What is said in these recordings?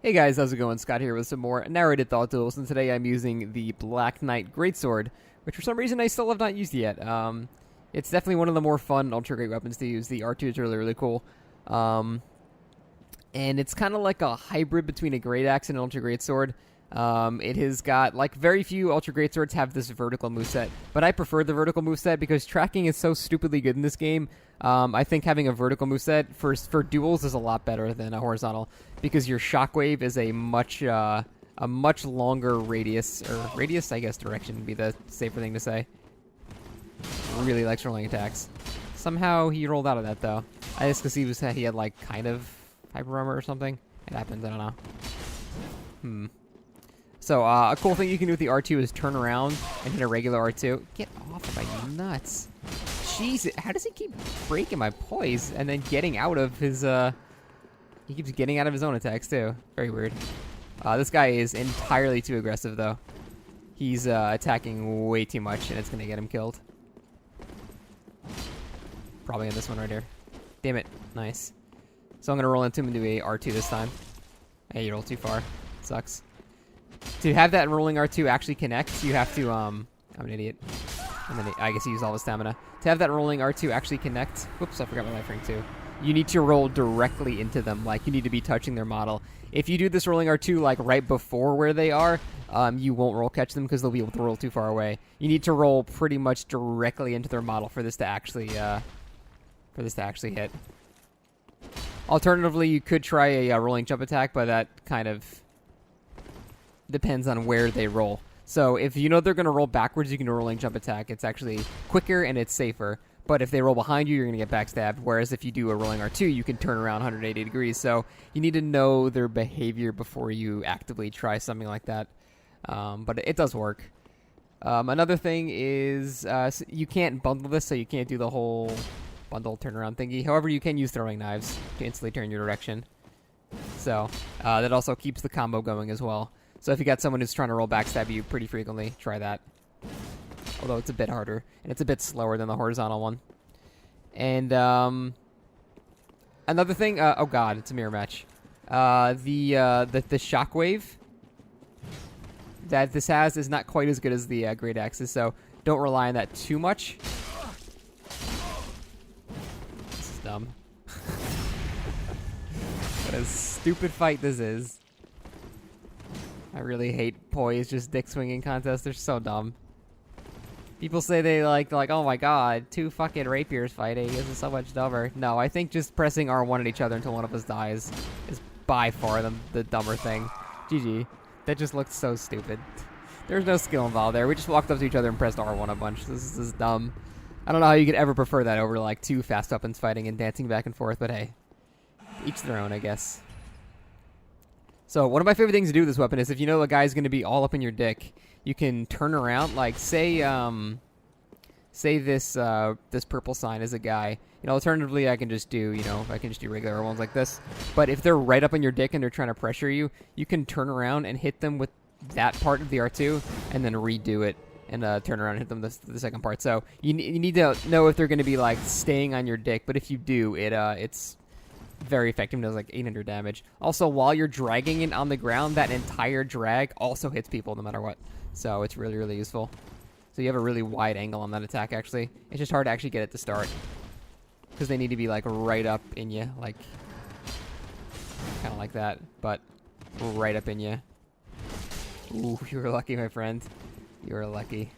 Hey guys, how's it going? Scott here with some more narrated thought duels, and today I'm using the Black Knight Greatsword, which for some reason I still have not used yet. It's definitely one of the more fun ultra great weapons to use. The R2 is really cool. And it's kind of like a hybrid between a great axe and an ultra greatsword. It has got, like, very few ultra greatswords have this vertical moveset, but I prefer the vertical moveset because tracking is so stupidly good in this game. I think having a vertical moveset for duels is a lot better than a horizontal because your shockwave is a much longer radius, I guess direction would be the safer thing to say. Really likes rolling attacks. Somehow he rolled out of that though. I guess because he had like kind of hyper armor or something. It happens, I don't know. So, a cool thing you can do with the R2 is turn around and hit a regular R2. Get off of my nuts. Jeez, how does he keep breaking my poise and then getting out of his, he keeps getting out of his own attacks, too. Very weird. This guy is entirely too aggressive, though. He's, attacking way too much, and it's gonna get him killed. Probably on this one right here. Damn it. Nice. So I'm gonna roll into him and do a R2 this time. Hey, you rolled too far. Sucks. To have that rolling R2 actually connect, you have to, I'm an idiot. I guess he used all his stamina. To have that rolling R2 actually connect, whoops, I forgot my life ring too. You need to roll directly into them, like you need to be touching their model. If you do this rolling R2 like right before where they are, you won't roll catch them because they'll be able to roll too far away. You need to roll pretty much directly into their model for this to actually hit. Alternatively, you could try a rolling jump attack, but that kind of depends on where they roll. So if you know they're going to roll backwards, you can do a rolling jump attack. It's actually quicker and it's safer. But if they roll behind you, you're going to get backstabbed. Whereas if you do a rolling R2, you can turn around 180 degrees. So you need to know their behavior before you actively try something like that. But it does work. Another thing is you can't bundle this, so you can't do the whole bundle turnaround thingy. However, you can use throwing knives to instantly turn your direction. So that also keeps the combo going as well. So if you got someone who's trying to roll backstab you pretty frequently, try that. Although it's a bit harder, and it's a bit slower than the horizontal one. And another thing, oh god, it's a mirror match. The shockwave that this has is not quite as good as the great axes, so don't rely on that too much. This is dumb. What a stupid fight this is. I really hate poise, just dick swinging contests. They're so dumb. People say they like, oh my god, two fucking rapiers fighting. This is so much dumber. No, I think just pressing R1 at each other until one of us dies is by far the dumber thing. GG. That just looked so stupid. There's no skill involved there. We just walked up to each other and pressed R1 a bunch. This is dumb. I don't know how you could ever prefer that over like two fast weapons fighting and dancing back and forth, but hey. Each their own, I guess. So one of my favorite things to do with this weapon is if you know a guy's going to be all up in your dick, you can turn around. Like say this purple sign is a guy. You know, alternatively I can just do regular ones like this. But if they're right up in your dick and they're trying to pressure you, you can turn around and hit them with that part of the R2 and then redo it and turn around and hit them the second part. So you need to know if they're going to be like staying on your dick. But if you do, it's very effective. It does like 800 damage. Also, while you're dragging it on the ground, that entire drag also hits people no matter what. So it's really useful. So you have a really wide angle on that attack, actually. It's just hard to actually get it to start. Because they need to be like right up in you. Like, kind of like that. But right up in you. Ooh, you were lucky, my friend. You were lucky.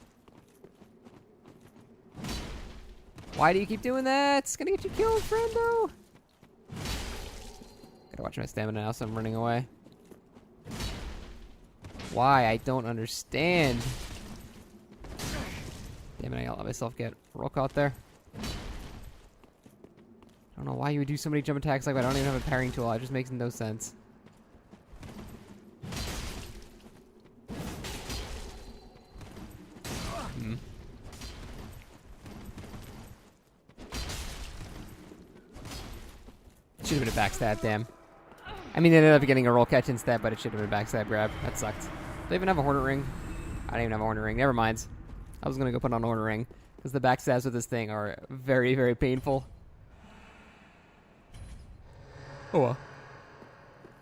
Why do you keep doing that? It's gonna get you killed, friendo. Gotta watch my stamina now, so I'm running away. Why? I don't understand. Damn it, I gotta let myself get roll caught there. I don't know why you would do so many jump attacks like that. I don't even have a parrying tool. It just makes no sense. Should have been a backstab, damn. I mean, they ended up getting a roll catch instead, but it should have been a backstab grab. That sucked. Do they even have a Hornet ring? I don't even have a Hornet ring. Never mind. I was going to go put on a Hornet ring. Because the backstabs with this thing are very painful. Oh well.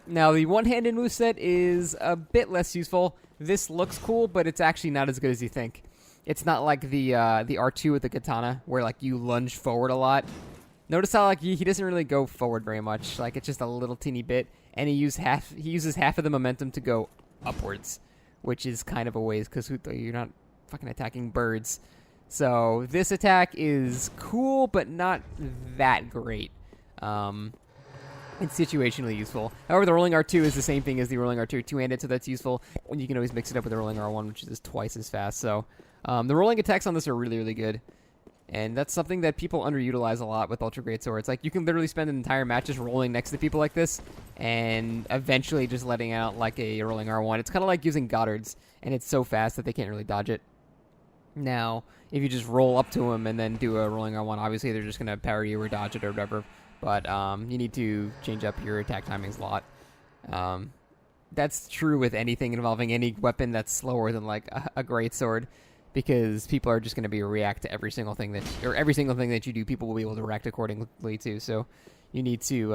Now, the one-handed moveset is a bit less useful. This looks cool, but it's actually not as good as you think. It's not like the R2 with the katana, where like you lunge forward a lot. Notice how like he doesn't really go forward very much. Like it's just a little teeny bit, and he uses half of the momentum to go upwards, which is kind of a waste because you're not fucking attacking birds. So this attack is cool, but not that great. It's situationally useful. However, the rolling R2 is the same thing as the rolling R2 two-handed, so that's useful. When you can always mix it up with the rolling R1, which is twice as fast. So the rolling attacks on this are really, really good. And that's something that people underutilize a lot with Ultra Great Swords. Like, you can literally spend an entire match just rolling next to people like this, and eventually just letting out, like, a rolling R1. It's kind of like using Goddard's, and it's so fast that they can't really dodge it. Now, if you just roll up to them and then do a rolling R1, obviously they're just going to parry you or dodge it or whatever. But you need to change up your attack timings a lot. That's true with anything involving any weapon that's slower than, like, a Great Sword. Because people are just going to be react to every single thing every single thing that you do, people will be able to react accordingly to. So you need to,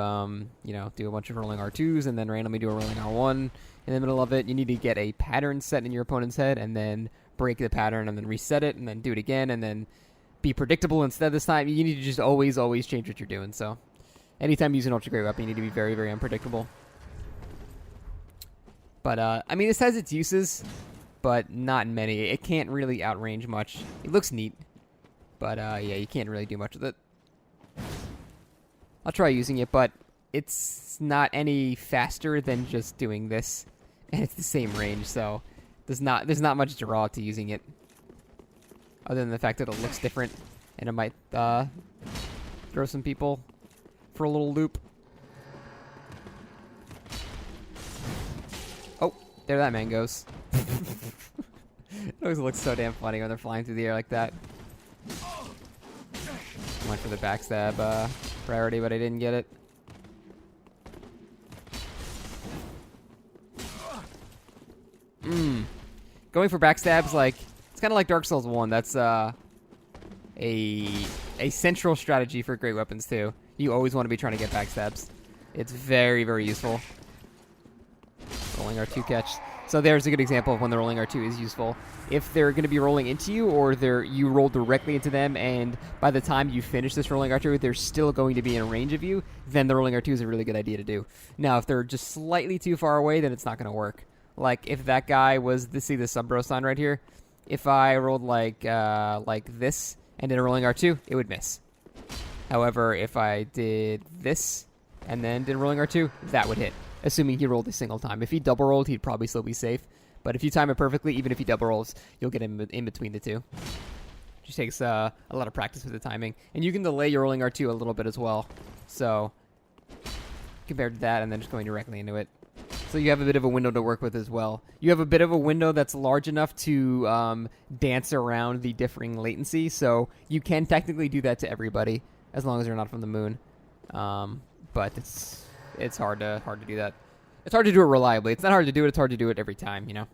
do a bunch of rolling R2s and then randomly do a rolling R1 in the middle of it. You need to get a pattern set in your opponent's head and then break the pattern and then reset it and then do it again and then be predictable instead this time. You need to just always change what you're doing. So anytime you use an ultra great weapon, you need to be very, very unpredictable. But, I mean, this has its uses, but not many. It can't really outrange much. It looks neat, but yeah, you can't really do much with it. I'll try using it, but it's not any faster than just doing this, and it's the same range, so there's not much draw to using it, other than the fact that it looks different, and it might throw some people for a little loop. Oh, there that man goes. It always looks so damn funny when they're flying through the air like that. Went for the backstab priority, but I didn't get it. Going for backstabs, like, it's kind of like Dark Souls 1. That's a central strategy for great weapons too. You always want to be trying to get backstabs. It's very, very useful. Rolling R2 catch. So there's a good example of when the rolling R2 is useful. If they're going to be rolling into you, or you roll directly into them, and by the time you finish this rolling R2, they're still going to be in range of you, then the rolling R2 is a really good idea to do. Now, if they're just slightly too far away, then it's not going to work. Like, if that guy was, see the sub-bro sign right here? If I rolled like this and did a rolling R2, it would miss. However, if I did this and then did a rolling R2, that would hit, assuming he rolled a single time. If he double rolled, he'd probably still be safe. But if you time it perfectly, even if he double rolls, you'll get him in between the two. Just takes a lot of practice with the timing. And you can delay your rolling R2 a little bit as well. So, compared to that, and then just going directly into it. So you have a bit of a window to work with as well. You have a bit of a window that's large enough to dance around the differing latency. So you can technically do that to everybody, as long as they're not from the moon. But it's hard to do that. It's hard to do it reliably. It's not hard to do it. It's hard to do it every time, you know.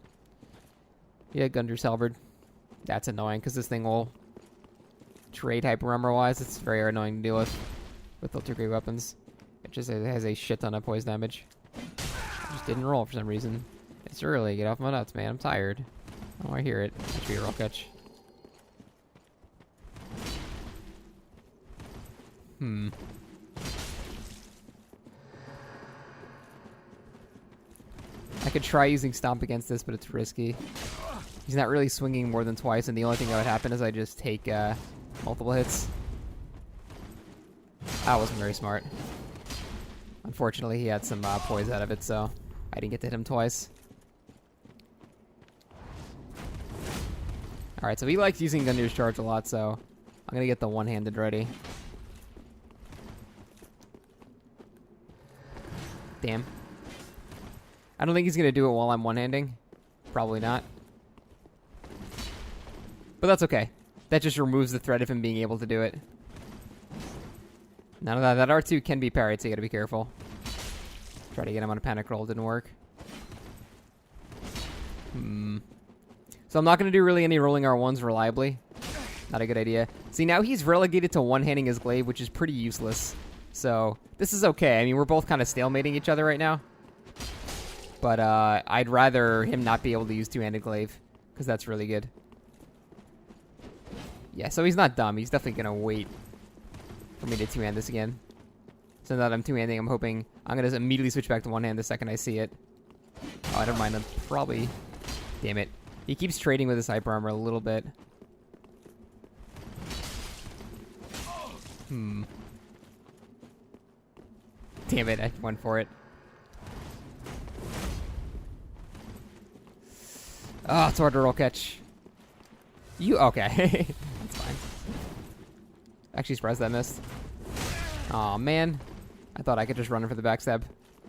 Yeah, Gunder's Halberd. That's annoying because this thing will trade hyper armor-wise. It's very annoying to deal with ultra great weapons. It just has a shit ton of poison damage. I just didn't roll for some reason. It's early. Get off my nuts, man. I'm tired. Oh, I hear it. That should be a roll catch. I could try using Stomp against this, but it's risky. He's not really swinging more than twice, and the only thing that would happen is I just take multiple hits. That wasn't very smart. Unfortunately, he had some poise out of it, so I didn't get to hit him twice. Alright, so he likes using Gunder's Charge a lot, so I'm going to get the one-handed ready. Damn. I don't think he's going to do it while I'm one-handing. Probably not. But that's okay. That just removes the threat of him being able to do it. None of that. That R2 can be parried, so you got to be careful. Try to get him on a panic roll. Didn't work. So I'm not going to do really any rolling R1s reliably. Not a good idea. See, now he's relegated to one-handing his glaive, which is pretty useless. So this is okay. I mean, we're both kind of stalemating each other right now. But I'd rather him not be able to use two-handed glaive, because that's really good. Yeah, so he's not dumb. He's definitely going to wait for me to two-hand this again. So now that I'm two-handing, I'm hoping I'm going to immediately switch back to one-hand the second I see it. Oh, never mind. I'm probably... Damn it. He keeps trading with his hyper armor a little bit. Damn it, I went for it. Oh, it's hard to roll catch. You... Okay. That's fine. Actually surprised that missed. Aw, man. I thought I could just run in for the backstab.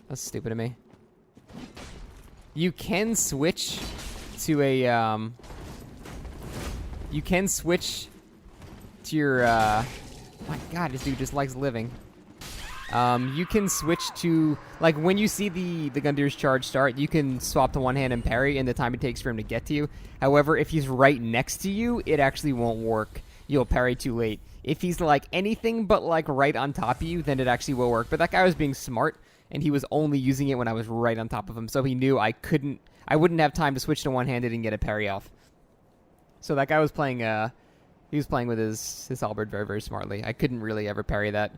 That's stupid of me. You can switch to a, You can switch to your, My god, this dude just likes living. You can switch to... Like, when you see the Gundir's charge start, you can swap to one hand and parry in the time it takes for him to get to you. However, if he's right next to you, it actually won't work. You'll parry too late. If he's, like, anything but, like, right on top of you, then it actually will work. But that guy was being smart, and he was only using it when I was right on top of him. So he knew I wouldn't have time to switch to one-handed and get a parry off. So that guy was playing, he was playing with his halberd very, very smartly. I couldn't really ever parry that.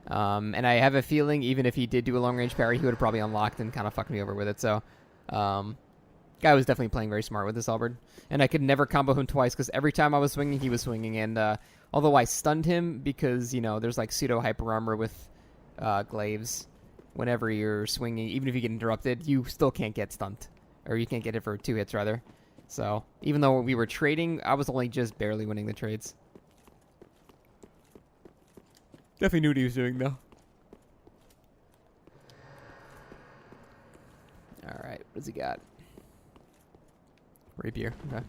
And I have a feeling even if he did do a long-range parry, he would have probably unlocked and kind of fucked me over with it. So, guy was definitely playing very smart with his halberd. And I could never combo him twice, because every time I was swinging, he was swinging. And although I stunned him because, you know, there's like pseudo-hyper armor with glaives. Whenever you're swinging, even if you get interrupted, you still can't get stunned. Or you can't get it for 2 hits, rather. So, even though we were trading, I was only just barely winning the trades. Definitely knew what he was doing, though. Alright, what does he got? Rapier, okay.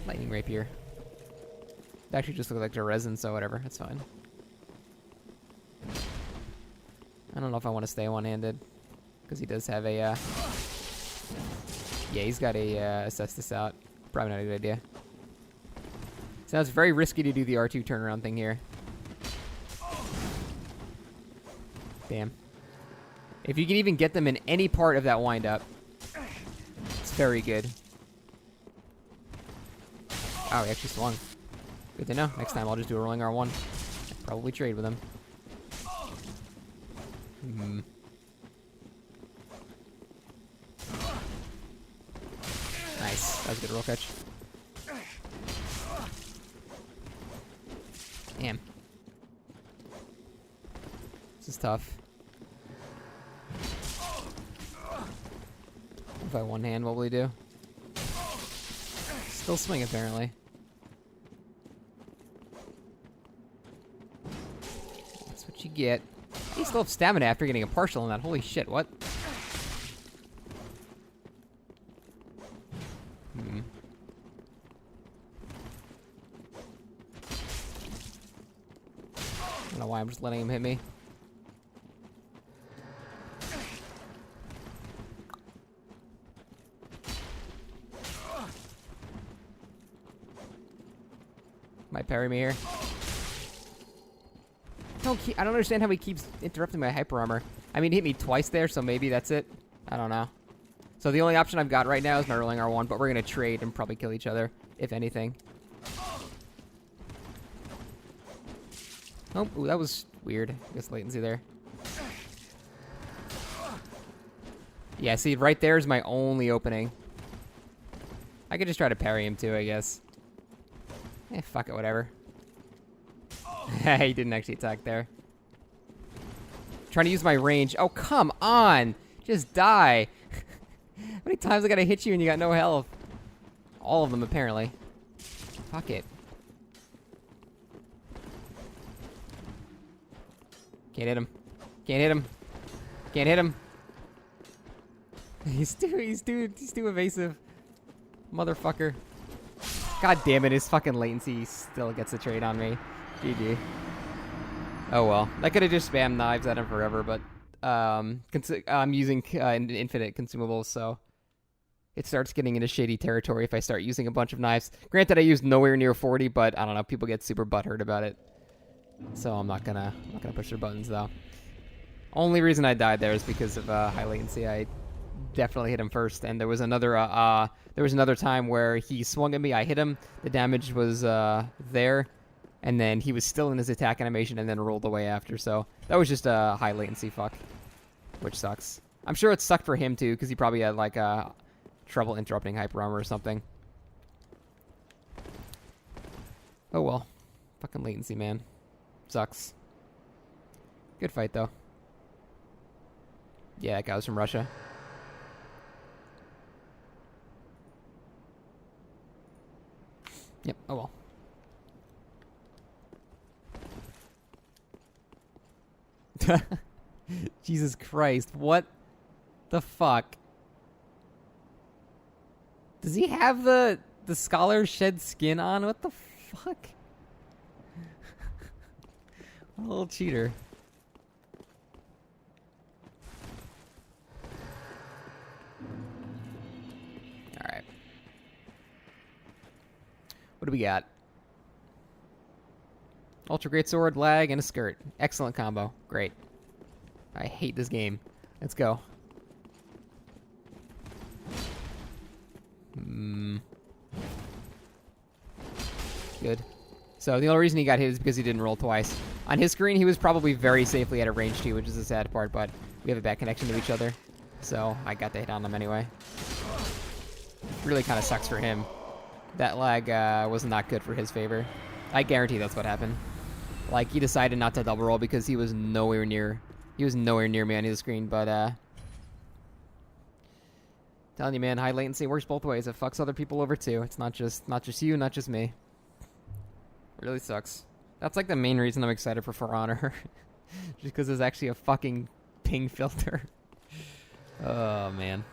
Lightning Rapier. It actually just looked like a resin, so whatever, that's fine. I don't know if I want to stay one-handed, because he does have a, yeah, he's got a, assess this out. Probably not a good idea. So it's very risky to do the R2 turnaround thing here. Damn. If you can even get them in any part of that wind-up, it's very good. Oh, he actually swung. Good to know. Next time I'll just do a rolling R1. Probably trade with him. Nice. That was a good roll catch. Damn. This is tough. If I one hand, what will he do? Still swing, apparently. That's what you get. He still have stamina after getting a partial on that. Holy shit, what? I don't know why I'm just letting him hit me. Might parry me here. I don't understand how he keeps interrupting my hyper armor. I mean, he hit me twice there, so maybe that's it. I don't know. So the only option I've got right now is my rolling R1, but we're going to trade and probably kill each other, if anything. Oh, ooh, that was weird. I guess latency there. Yeah, see, right there is my only opening. I could just try to parry him too, I guess. Eh, fuck it, whatever. He didn't actually attack there. Trying to use my range. Oh, come on! Just die! How many times I gotta hit you and you got no health? All of them, apparently. Fuck it. Can't hit him. Can't hit him. Can't hit him. He's too evasive. Motherfucker. God damn it, his fucking latency still gets a trade on me. GG. Oh well. I could have just spammed knives at him forever, but I'm using infinite consumables, so it starts getting into shady territory if I start using a bunch of knives. Granted, I used nowhere near 40, but I don't know, people get super butthurt about it. So I'm not gonna push their buttons though. Only reason I died there is because of high latency. I definitely hit him first. And there was another time where he swung at me, I hit him, the damage was there, and then he was still in his attack animation and then rolled away after. So that was just a high latency fuck, which sucks. I'm sure it sucked for him too, because he probably had like trouble interrupting hyper armor or something. Oh well. Fucking latency, man. Sucks. Good fight, though. Yeah, that guy was from Russia. Yep, oh well. Jesus Christ, what the fuck? Does he have the scholar shed skin on? What the fuck? What a little cheater. Alright. What do we got? Ultra Greatsword, lag, and a skirt. Excellent combo. Great. I hate this game. Let's go. Good. So the only reason he got hit is because he didn't roll twice. On his screen, he was probably very safely at a range 2, which is the sad part, but we have a bad connection to each other. So I got the hit on him anyway. Really kind of sucks for him. That lag was not good for his favor. I guarantee that's what happened. Like, he decided not to double roll because he was nowhere near me on his screen, but telling you, man, high latency works both ways. It fucks other people over too. It's not just you, not just me. It really sucks. That's like the main reason I'm excited for For Honor. Just because there's actually a fucking ping filter. Oh, man.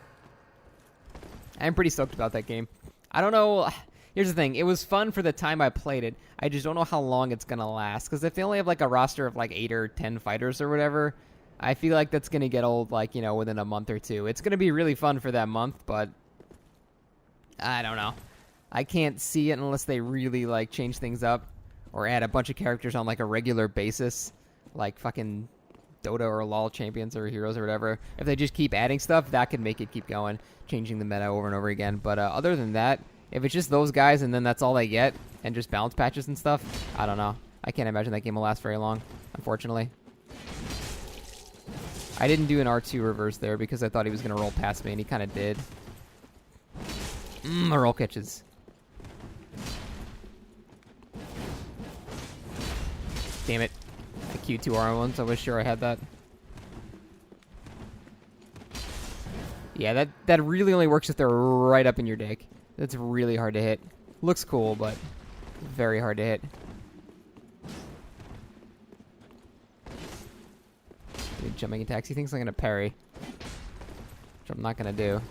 I'm pretty stoked about that game. I don't know. Here's the thing. It was fun for the time I played it. I just don't know how long it's going to last. Because if they only have like a roster of like 8 or 10 fighters or whatever, I feel like that's going to get old, like, you know, within a month or two. It's going to be really fun for that month, but I don't know. I can't see it unless they really, like, change things up or add a bunch of characters on, like, a regular basis, like fucking Dota or LoL champions or heroes or whatever. If they just keep adding stuff, that could make it keep going, changing the meta over and over again. But other than that, if it's just those guys and then that's all they get and just balance patches and stuff, I don't know. I can't imagine that game will last very long, unfortunately. I didn't do an R2 reverse there because I thought he was going to roll past me, and he kind of did. My roll catches. Damn it. The Q2R ones, I was sure I had that. Yeah, that really only works if they're right up in your dick. That's really hard to hit. Looks cool, but very hard to hit. Jumping attacks. He thinks I'm going to parry, which I'm not going to do.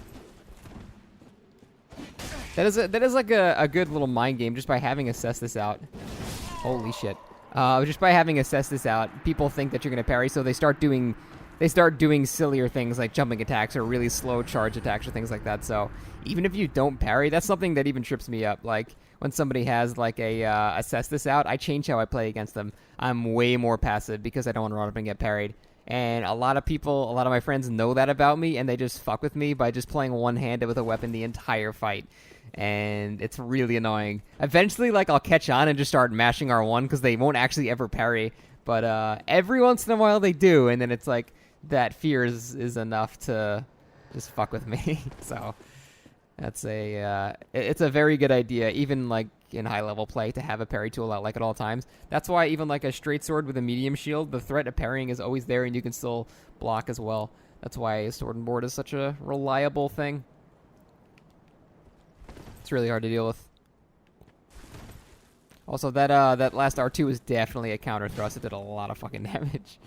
That is like a good little mind game just by having assessed this out. Holy shit. Just by having assessed this out, people think that you're going to parry, so they start doing sillier things like jumping attacks or really slow charge attacks or things like that. So even if you don't parry, that's something that even trips me up. Like when somebody has like a assess this out, I change how I play against them. I'm way more passive because I don't want to run up and get parried. And a lot of my friends know that about me, and they just fuck with me by just playing one-handed with a weapon the entire fight. And it's really annoying. Eventually, like, I'll catch on and just start mashing R1 because they won't actually ever parry. But every once in a while they do, and then it's like that fear is enough to just fuck with me. So that's it's a very good idea, even like in high-level play, to have a parry tool out like at all times. That's why even like a straight sword with a medium shield, the threat of parrying is always there, and you can still block as well. That's why a sword and board is such a reliable thing. It's really hard to deal with. Also, that last R2 is definitely a counter thrust. It did a lot of fucking damage.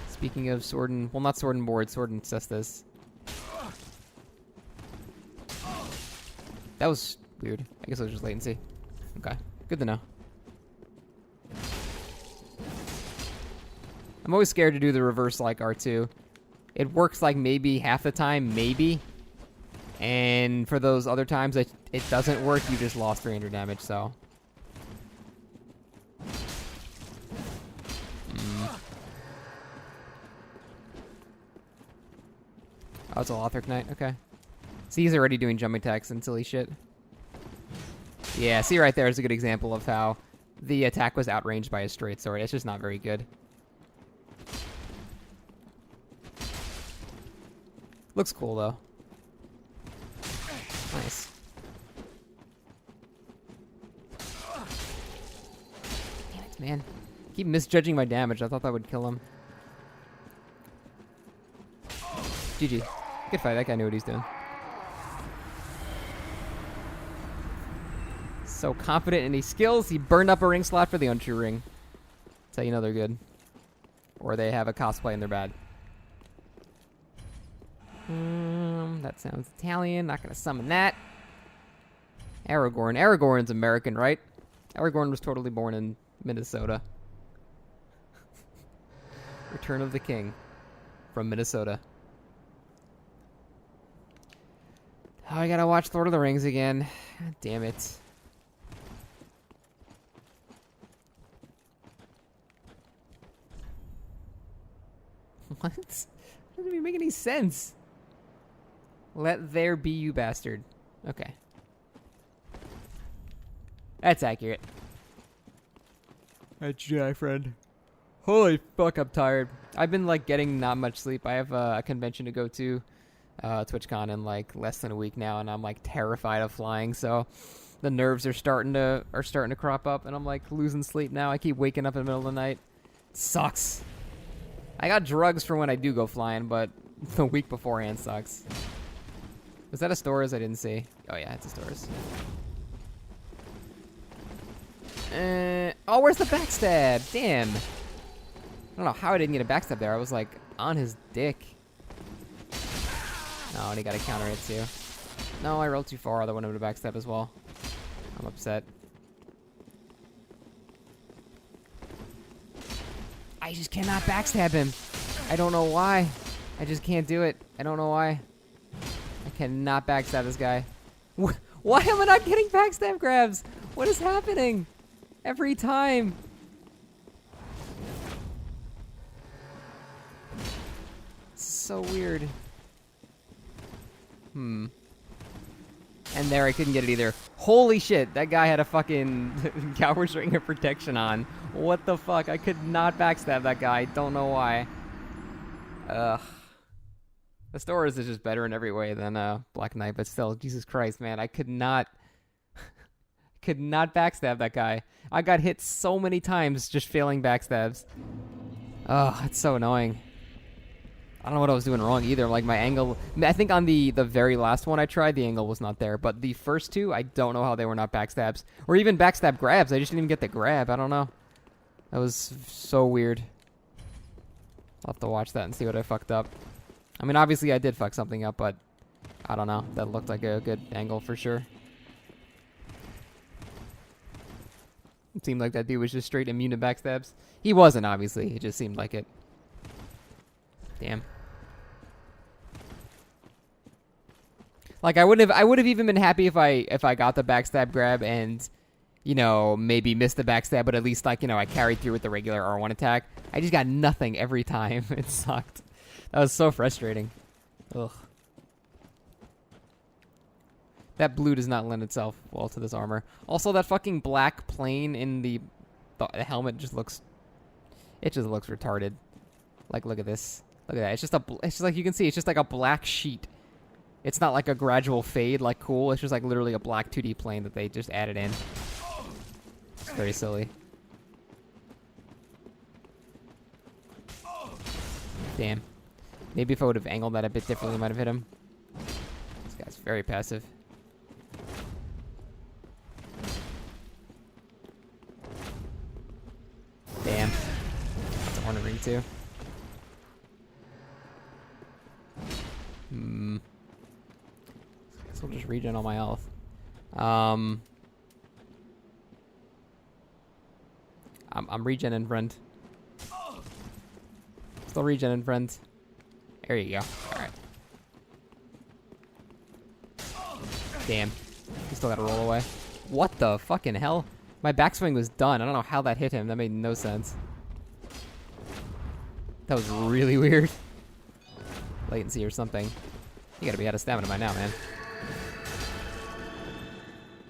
Speaking of sword and... Well, not sword and board. Sword and cestus. That was weird. I guess it was just latency. Okay. Good to know. I'm always scared to do the reverse like R2. It works like maybe half the time, maybe. And for those other times that it doesn't work, you just lost 300 damage, so... Oh, it's a Lothric Knight. Okay. See, he's already doing jump attacks and silly shit. Yeah, see right there is a good example of how the attack was outranged by a straight sword. It's just not very good. Looks cool, though. Nice. Damn it, man. Keep misjudging my damage. I thought that would kill him. GG. Good fight. That guy knew what he's doing. So confident in his skills, he burned up a ring slot for the untrue ring. That's how you know they're good. Or they have a cosplay and they're bad. That sounds Italian. Not going to summon that. Aragorn. Aragorn's American, right? Aragorn was totally born in Minnesota. Return of the King from Minnesota. Oh, I gotta watch Lord of the Rings again. God damn it. What? That doesn't even make any sense. Let there be, you bastard. Okay. That's accurate. That's Jedi, friend. Holy fuck, I'm tired. I've been, like, getting not much sleep. I have a convention to go to, TwitchCon, in, like, less than a week now, and I'm, like, terrified of flying, so the nerves are starting to crop up, and I'm, like, losing sleep now. I keep waking up in the middle of the night. It sucks. I got drugs for when I do go flying, but the week beforehand sucks. Was that a Stores? I didn't see. Oh, yeah, it's a Stores. Oh, where's the backstab? Damn. I don't know how I didn't get a backstab there. I was, like, on his dick. No, and he got to counter it, too. No, I rolled too far. I wanted to backstab as well. I'm upset. I just cannot backstab him. I don't know why. I just can't do it. I don't know why. I cannot backstab this guy. Why am I not getting backstab grabs? What is happening? Every time. It's so weird. And there, I couldn't get it either. Holy shit, that guy had a fucking Coward's Ring of Protection on. What the fuck? I could not backstab that guy. Don't know why. Ugh. The Stores is just better in every way than Black Knight, but still, Jesus Christ, man, I could not backstab that guy. I got hit so many times just failing backstabs. Ugh, it's so annoying. I don't know what I was doing wrong either. Like, my angle... I think on the very last one I tried, the angle was not there. But the first two, I don't know how they were not backstabs. Or even backstab grabs. I just didn't even get the grab. I don't know. That was so weird. I'll have to watch that and see what I fucked up. I mean, obviously I did fuck something up, but... I don't know. That looked like a good angle for sure. It seemed like that dude was just straight immune to backstabs. He wasn't, obviously. It just seemed like it. Damn. Like, I would have even been happy if I got the backstab grab and, you know, maybe missed the backstab, but at least, like, you know, I carried through with the regular R1 attack. I just got nothing every time. It sucked. That was so frustrating. Ugh. That blue does not lend itself well to this armor. Also, that fucking black plane in the helmet just looks... It just looks retarded. Like, look at this. Look at that. It's just like you can see, it's just like a black sheet. It's not like a gradual fade like cool. It's just like literally a black 2D plane that they just added in. It's very silly. Damn. Maybe if I would have angled that a bit differently, I might have hit him. This guy's very passive. Damn. That's a Hornet Ring too. So I'll just regen all my health. I'm regening, friend. Still regening, friend. There you go. Alright. Damn. He still gotta roll away. What the fucking hell? My backswing was done. I don't know how that hit him. That made no sense. That was really weird. Latency or something. You gotta be out of stamina by now, man.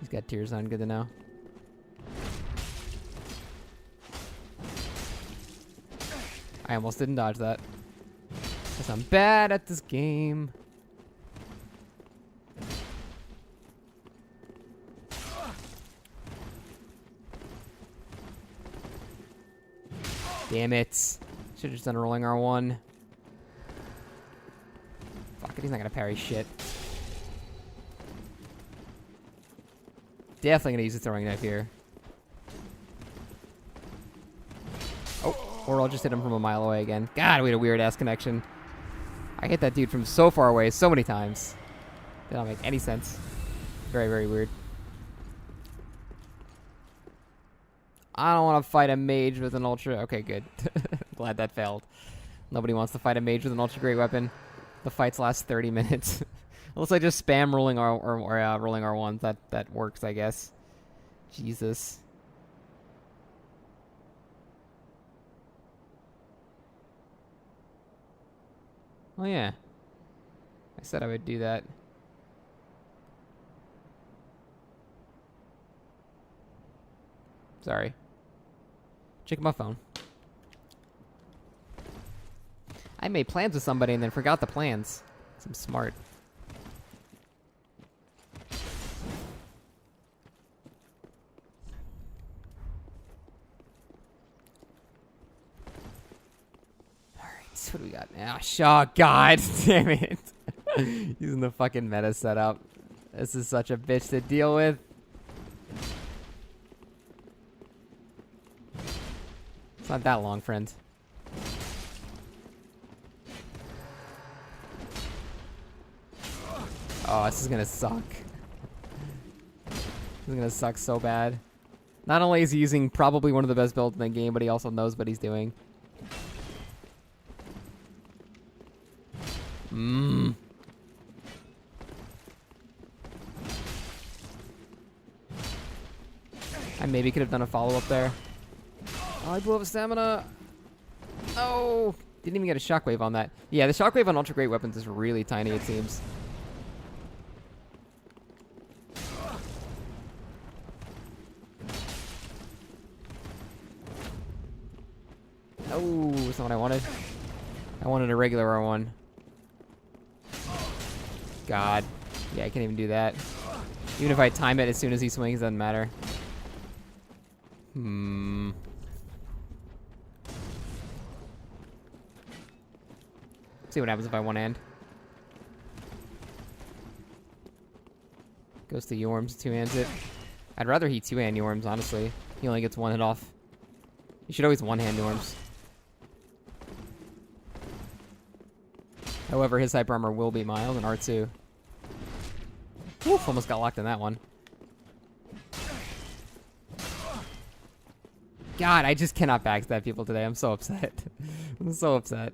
He's got tears on, good to know. I almost didn't dodge that. Because I'm bad at this game. Damn it. Should've just done a rolling R1. Fuck it, he's not gonna parry shit. Definitely gonna use the throwing knife here. Oh, or I'll just hit him from a mile away again. God, we had a weird-ass connection. I hit that dude from so far away so many times. They don't make any sense. Very, very weird. I don't want to fight a mage with an ultra... Okay, good. Glad that failed. Nobody wants to fight a mage with an ultra great weapon. The fights last 30 minutes. Unless I just spam rolling rolling R1s. That works, I guess. Jesus. Oh, yeah. I said I would do that. Sorry. Check my phone. I made plans with somebody and then forgot the plans. I'm smart. Alright, so what do we got now? Oh, God damn it. Using the fucking meta setup. This is such a bitch to deal with. It's not that long, friend. Oh, this is gonna suck. This is gonna suck so bad. Not only is he using probably one of the best builds in the game, but he also knows what he's doing. I maybe could have done a follow-up there. Oh, I blew up stamina. Oh! Didn't even get a shockwave on that. Yeah, the shockwave on ultra great weapons is really tiny, it seems. Oh, that's not what I wanted. I wanted a regular R1. God. Yeah, I can't even do that. Even if I time it as soon as he swings, it doesn't matter. See what happens if I one-hand. Goes to Yorms, two-hands it. I'd rather he two-hand Yorms, honestly. He only gets one hit off. You should always one-hand Yorms. However, his hyper armor will be mild in R2. Oof, almost got locked in that one. God, I just cannot backstab people today. I'm so upset. I'm so upset.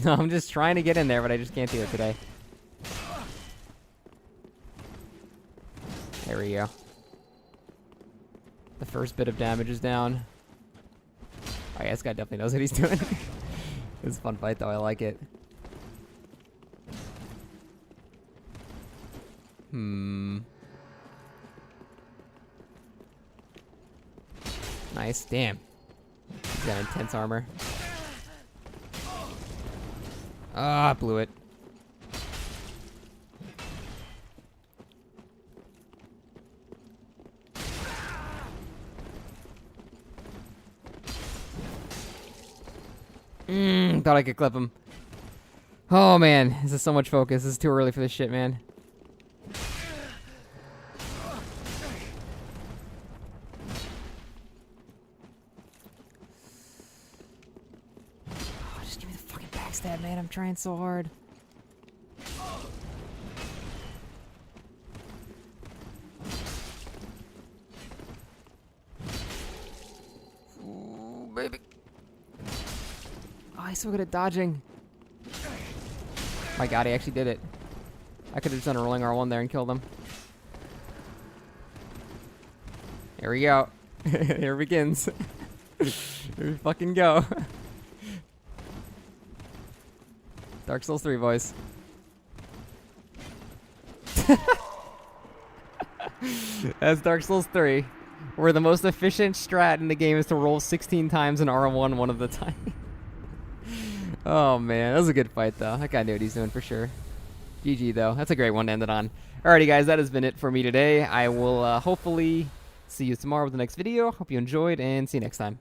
No, I'm just trying to get in there, but I just can't do it today. There we go. The first bit of damage is down. Oh yeah, this guy definitely knows what he's doing. It's a fun fight though, I like it. Nice, damn. He's got intense armor. Ah, blew it. Thought I could clip him. Oh man, this is so much focus. This is too early for this shit, man. Oh, just give me the fucking backstab, man. I'm trying so hard. Ooh, baby. Oh, he's so good at dodging. My God, he actually did it. I could have just done a rolling R1 there and killed him. Here we go. Here it begins. Here we fucking go. Dark Souls 3, boys. That's Dark Souls 3, where the most efficient strat in the game is to roll 16 times in R1 one of the time. Oh man, that was a good fight though. That guy knew what he's doing for sure. GG though. That's a great one to end it on. Alrighty guys, that has been it for me today. I will hopefully see you tomorrow with the next video. Hope you enjoyed, and see you next time.